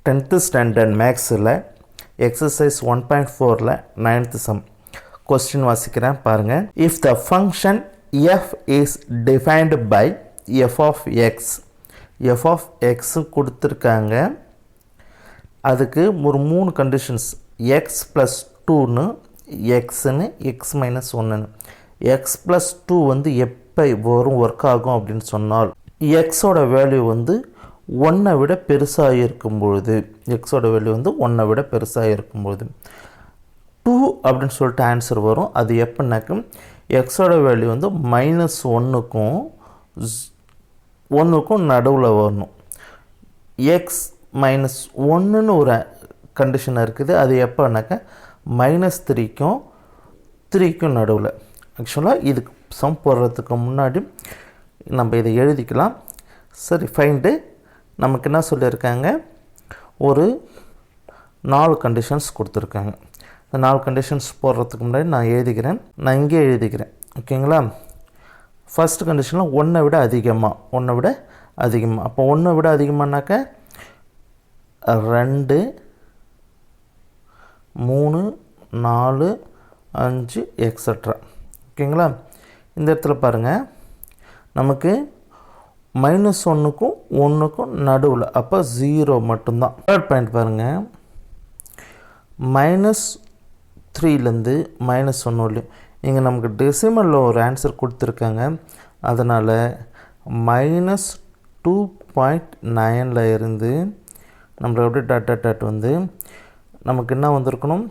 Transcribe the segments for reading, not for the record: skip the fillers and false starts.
10th standard மேக்ஸில் exercise 1.4ல் 9th some question வாசிக்கிறேன் பாருங்கள். If the function f is defined by f of x கொடுத்துருக்காங்க. அதுக்கு ஒரு 3 கண்டிஷன்ஸ் எக்ஸ் ப்ளஸ் 2ன்னு எக்ஸுன்னு எக்ஸ் மைனஸ் 1ன்னு எக்ஸ் ப்ளஸ் 2 வந்து எப்போ வரும் ஒர்க் ஆகும் அப்படின்னு சொன்னால் எக்ஸோட வேல்யூ வந்து 1 விட பெருசாக இருக்கும்பொழுது எக்ஸோட வேல்யூ வந்து 1 விட பெருசாக இருக்கும்பொழுது 2 அப்படின்னு சொல்லிட்டு ஆன்சர் வரும். அது எப்படின்னாக்கும் எக்ஸோட வேல்யூ வந்து -1க்கும் நடுவில் வரணும். எக்ஸ் மைனஸ் 1ன்னு ஒரு கண்டிஷன் இருக்குது. அது எப்போனாக்கா -3க்கும் நடுவில். ஆக்சுவலாக இதுக்கு சம் போடுறதுக்கு முன்னாடி நம்ம இதை எழுதிக்கலாம். சரி, ஃபைண்டு நமக்கு என்ன சொல்லியிருக்காங்க, ஒரு 4 கண்டிஷன்ஸ் கொடுத்துருக்காங்க. இந்த 4 கண்டிஷன்ஸ் போடுறதுக்கு முன்னாடி நான் இங்கே எழுதிக்கிறேன். ஓகேங்களா? ஃபஸ்ட்டு கண்டிஷனில் 1 விட அதிகமாக அப்போ 1 விட அதிகமானாக்கா 2 3 4 5 எக்ஸட்ரா. ஓகேங்களா? இந்த இடத்துல பாருங்கள், நமக்கு -1க்கும் 1க்கும் நடுவில், அப்போ 0 மட்டும்தான். தேர்ட் பாயிண்ட் பாருங்கள், -3லேருந்து -1 வரலையும் இங்கே நமக்கு டெசிமலில் ஒரு ஆன்சர் கொடுத்துருக்காங்க. அதனால் -2.9ல் இருந்து நம்மளை அப்படியே டாட் வந்து நமக்கு என்ன வந்திருக்கணும்,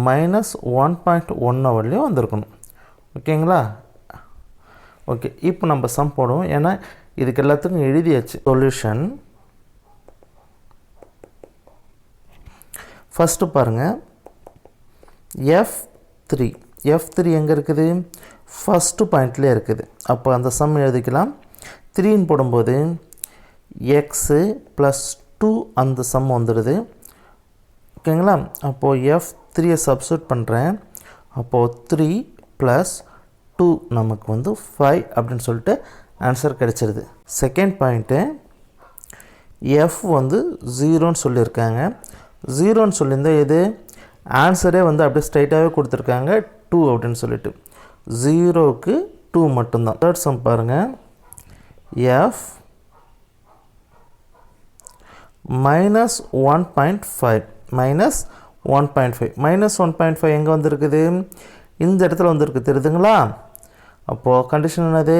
-1.1 வரலையும் வந்திருக்கணும். ஓகேங்களா? ஓகே, இப்போ நம்ம சம் போடுவோம். ஏன்னா இதுக்கு எல்லாத்துக்கும் எழுதியாச்சு. சொல்யூஷன் ஃபஸ்ட்டு பாருங்கள், F3 எங்கே இருக்குது, ஃபஸ்ட்டு பாயிண்ட்லேயே இருக்குது. அப்போ அந்த சம் எழுதிக்கலாம். 3ன்னு போடும்போது எக்ஸு ப்ளஸ் 2 அந்த சம் வந்துடுது. ஓகேங்களா? அப்போது F3 சப்ஸ்டியூட் பண்ணுறேன். அப்போது 3 + 2 நமக்கு வந்து 5 அப்படின்னு சொல்லிட்டு ஆன்சர் கிடச்சிருது. செகண்ட் பாயிண்ட்டு, எஃப் வந்து 0ன்னு சொல்லியிருக்காங்க. 0ன்னு சொல்லியிருந்தால் இது ஆன்சரே வந்து அப்படியே ஸ்ட்ரைட்டாகவே கொடுத்துருக்காங்க 2 அப்படின்னு சொல்லிட்டு. 0க்கு 2 மட்டும்தான். தேர்ட் சம் பாருங்கள், எஃப் -1.5 -1.5 எங்கே வந்திருக்குது, இந்த இடத்துல வந்திருக்கு, தெரியுதுங்களா? அப்போது கண்டிஷன் என்னது,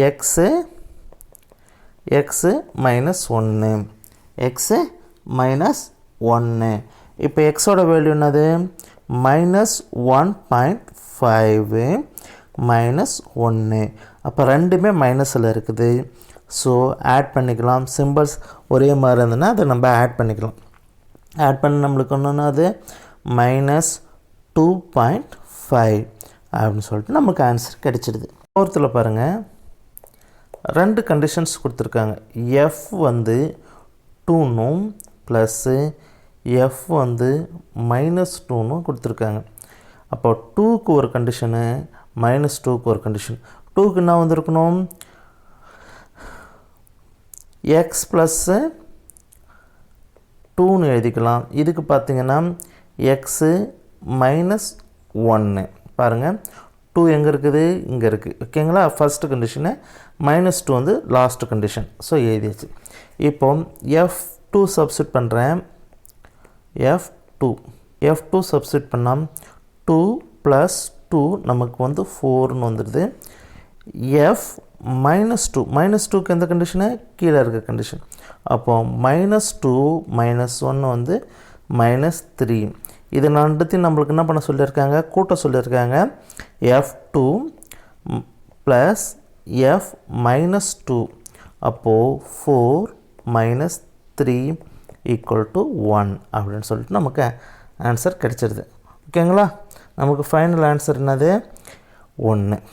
எக்ஸு -1 இப்போ எக்ஸோட வேல்யூ என்னது, -1.5 -1. அப்போ ரெண்டுமே மைனஸில் இருக்குது. ஸோ ஆட் பண்ணிக்கலாம். சிம்பிள்ஸ் ஒரே மாதிரி இருந்ததுன்னா அதை நம்ம ஆட் பண்ணிக்கலாம். ஆட் பண்ணி நம்மளுக்கு ஒன்று அது -2.5 அப்படின்னு சொல்லிட்டு நமக்கு ஆன்சர் கிடைச்சிடுது. ஃபோர்த்தில் பாருங்கள், 2 கண்டிஷன்ஸ் கொடுத்துருக்காங்க. எஃப் வந்து 2ன்னும் ப்ளஸ்ஸு எஃப் வந்து -2ன்னும் கொடுத்துருக்காங்க. அப்போ 2க்கு ஒரு கண்டிஷனு, -2க்கு ஒரு கண்டிஷன். 2க்கு என்ன வந்திருக்கணும், எக்ஸ் ப்ளஸ்ஸு 2ன்னு எழுதிக்கலாம். இதுக்கு பார்த்திங்கன்னா எக்ஸு -1 பாருங்கள், 2 எங்கே இருக்குது, இங்கே இருக்குது. ஓகேங்களா? ஃபஸ்ட்டு கண்டிஷனு, -2 வந்து லாஸ்ட்டு கண்டிஷன். ஸோ எழுதியாச்சு. இப்போ F2 சப்ஸ்டியூட் பண்ணுறேன். F2 சப்ஸ்டியூட் பண்ணால் 2 + 2 நமக்கு வந்து 4ன்னு வந்துடுது. -2க்கு எந்த கண்டிஷனு, கீழே இருக்க கண்டிஷன். அப்போது -2 -1 வந்து -3. இது ரெண்டுத்தையும் நம்மளுக்கு என்ன பண்ண சொல்லியிருக்காங்க, கூட்ட சொல்லியிருக்காங்க. F2 + F -2 அப்போது 4 - 3 = 1 அப்படின்னு சொல்லிட்டு நமக்கு ஆன்சர் கிடச்சிருது. ஓகேங்களா? நமக்கு ஃபைனல் ஆன்சர் என்னது, 1.